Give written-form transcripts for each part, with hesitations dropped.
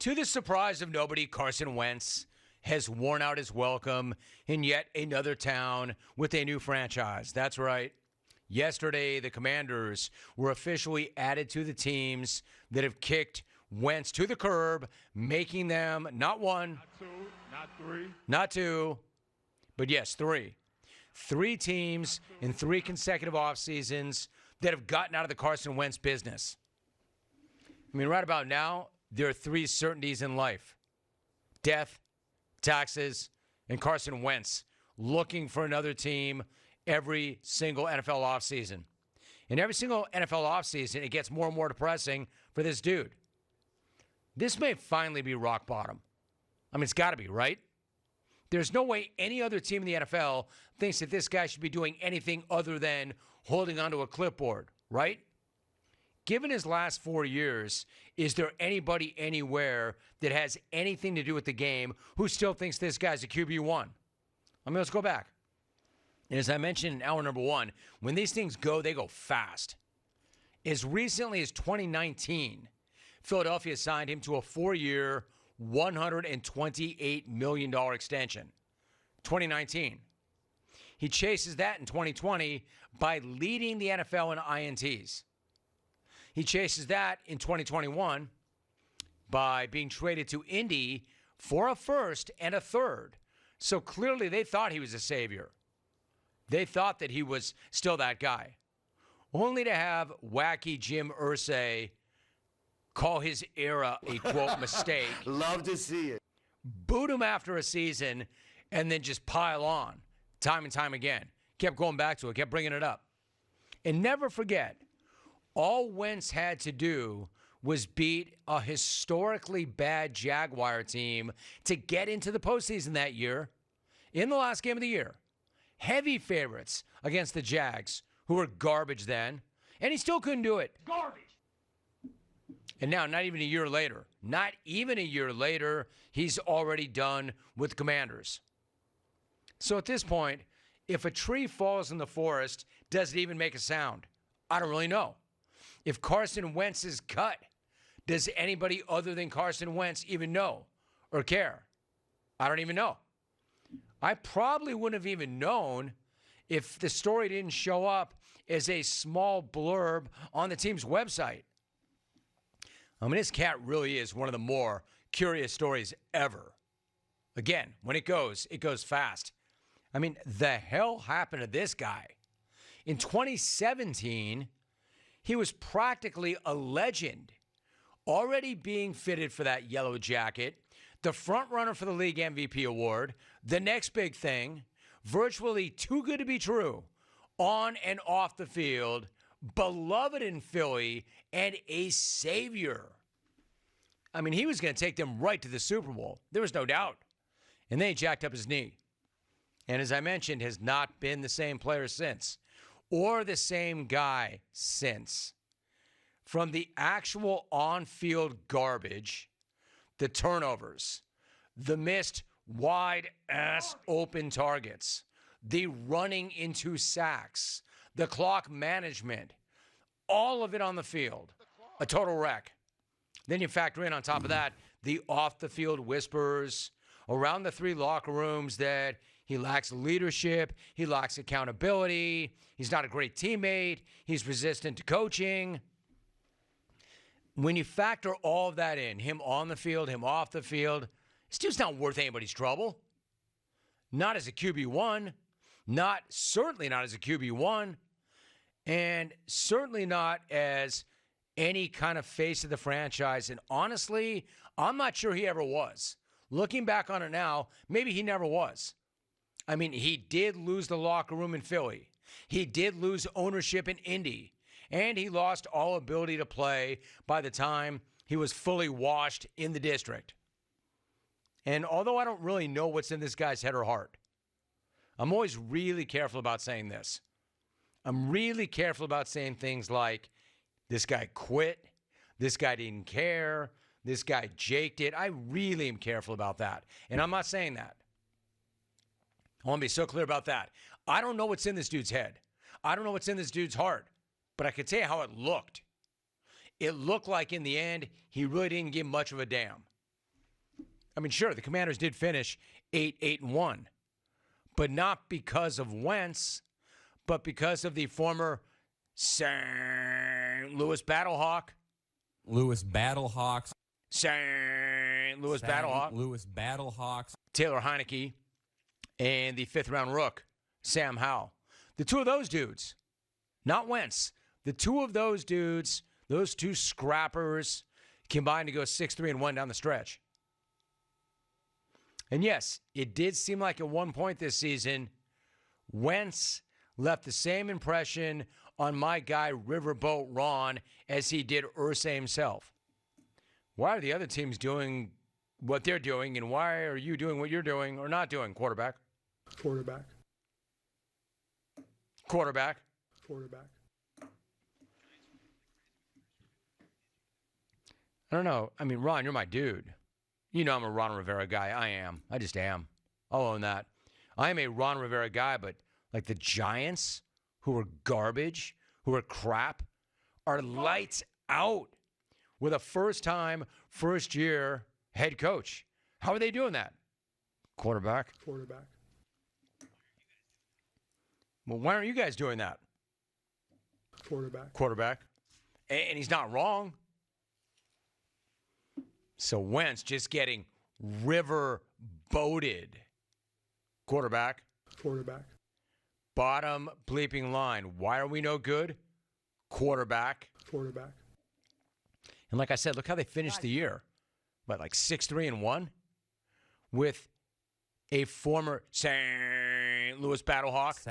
To the surprise of nobody, Carson Wentz has worn out his welcome in yet another town with a new franchise. That's right. Yesterday, the Commanders were officially added to the teams that have kicked Wentz to the curb, making them not one, Not two, not three. not two, but yes, three. Three teams in three consecutive off seasons that have gotten out of the Carson Wentz business. I mean, right about now, there are three certainties in life: death, taxes, and Carson Wentz looking for another team every single NFL offseason. And every single NFL offseason, it gets more and more depressing for this dude. This may finally be rock bottom. I mean, it's got to be, right? There's no way any other team in the NFL thinks that this guy should be doing anything other than holding onto a clipboard, right? Given his last 4 years, is there anybody anywhere that has anything to do with the game who still thinks this guy's a QB1? I mean, let's go back. And as I mentioned in hour number one, when these things go, they go fast. As recently as 2019, Philadelphia signed him to a 4-year, $128 million extension. 2019. He chases that in 2020 by leading the NFL in INTs. He chases that in 2021 by being traded to Indy for a first and a third. So clearly they thought he was a savior. They thought that he was still that guy. Only to have wacky Jim Irsay call his era a, quote, mistake. Love to see it. Boot him after a season and then just pile on time and time again. Kept going back to it, kept bringing it up. And never forget, all Wentz had to do was beat a historically bad Jaguar team to get into the postseason that year in the last game of the year. Heavy favorites against the Jags, who were garbage then, and he still couldn't do it. Garbage. And now, not even a year later, he's already done with Commanders. So at this point, if a tree falls in the forest, does it even make a sound? I don't really know. If Carson Wentz is cut, does anybody other than Carson Wentz even know or care? I don't even know. I probably wouldn't have even known if the story didn't show up as a small blurb on the team's website. I mean, this cat really is one of the more curious stories ever. Again, when it goes fast. I mean, the hell happened to this guy? In 2017, he was practically a legend, already being fitted for that yellow jacket, the front runner for the league MVP award, the next big thing, virtually too good to be true, on and off the field, beloved in Philly, and a savior. I mean, he was going to take them right to the Super Bowl. There was no doubt. And then he jacked up his knee. And as I mentioned, has not been the same player since, or the same guy since. From the actual on-field garbage, the turnovers, the missed wide-ass open targets, the running into sacks, the clock management, all of it on the field, a total wreck. Then you factor in on top of that the off-the-field whispers around the three locker rooms that he lacks leadership, he lacks accountability, he's not a great teammate, he's resistant to coaching. When you factor all of that in, him on the field, him off the field, it's just not worth anybody's trouble. Not as a QB1, certainly not as a QB1, and certainly not as any kind of face of the franchise. And honestly, I'm not sure he ever was. Looking back on it now, maybe he never was. I mean, he did lose the locker room in Philly. He did lose ownership in Indy. And he lost all ability to play by the time he was fully washed in the district. And although I don't really know what's in this guy's head or heart, I'm always really careful about saying this. I'm really careful about saying things like, this guy quit, this guy didn't care, this guy jaked it. I really am careful about that. And I'm not saying that. I want to be so clear about that. I don't know what's in this dude's head. I don't know what's in this dude's heart. But I can tell you how it looked. It looked like in the end, he really didn't give much of a damn. I mean, sure, the Commanders did finish 8-1, but not because of Wentz, but because of the former St. Louis Battlehawk. St. Louis Battlehawks. Taylor Heineke and the fifth-round rook, Sam Howell. The two of those dudes, not Wentz, the two of those dudes, those two scrappers, combined to go 6-3-1 down the stretch. And yes, it did seem like at one point this season, Wentz left the same impression on my guy Riverboat Ron as he did Irsay himself. Why are the other teams doing what they're doing, and why are you doing what you're doing or not doing, quarterback? Quarterback. I don't know. I mean, Ron, you're my dude. You know I'm a Ron Rivera guy. I am. I just am. I'll own that. I am a Ron Rivera guy, but like the Giants, who are garbage, who are crap, are lights out with a first-time, first-year head coach. How are they doing that? Quarterback. Well, why aren't you guys doing that? Quarterback. And he's not wrong. So Wentz just getting river boated. Quarterback. Bottom bleeping line. Why are we no good? Quarterback. And like I said, look how they finished the year. What, like 6-3-1? With a former St. Louis Battlehawk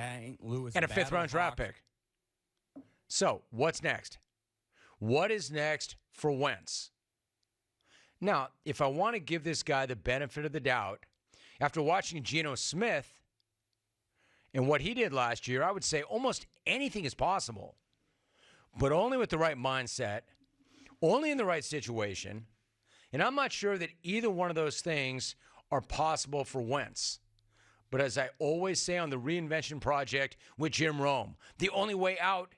and a fifth-round draft pick. So, what's next? What is next for Wentz? Now, if I want to give this guy the benefit of the doubt, after watching Geno Smith and what he did last year, I would say almost anything is possible, but only with the right mindset, only in the right situation, and I'm not sure that either one of those things are possible for Wentz. But as I always say on the Reinvention Project with Jim Rome, the only way out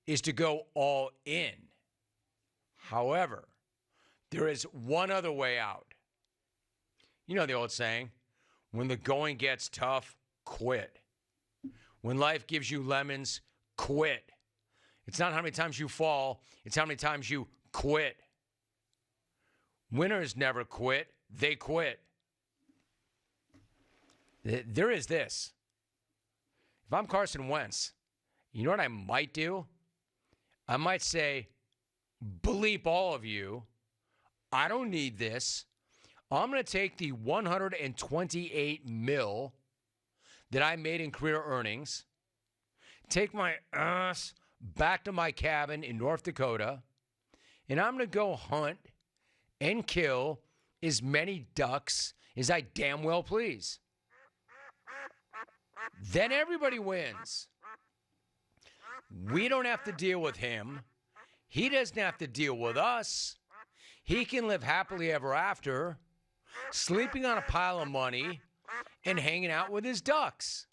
is to go all in. However, there is one other way out. You know the old saying, when the going gets tough, quit. When life gives you lemons, quit. It's not how many times you fall, it's how many times you quit. Winners never quit, they quit. There is this. If I'm Carson Wentz, you know what I might do? I might say, bleep all of you. I don't need this. I'm going to take the $128 million that I made in career earnings, take my ass back to my cabin in North Dakota, and I'm going to go hunt and kill as many ducks as I damn well please. Then everybody wins. We don't have to deal with him. He doesn't have to deal with us. He can live happily ever after, sleeping on a pile of money and hanging out with his ducks.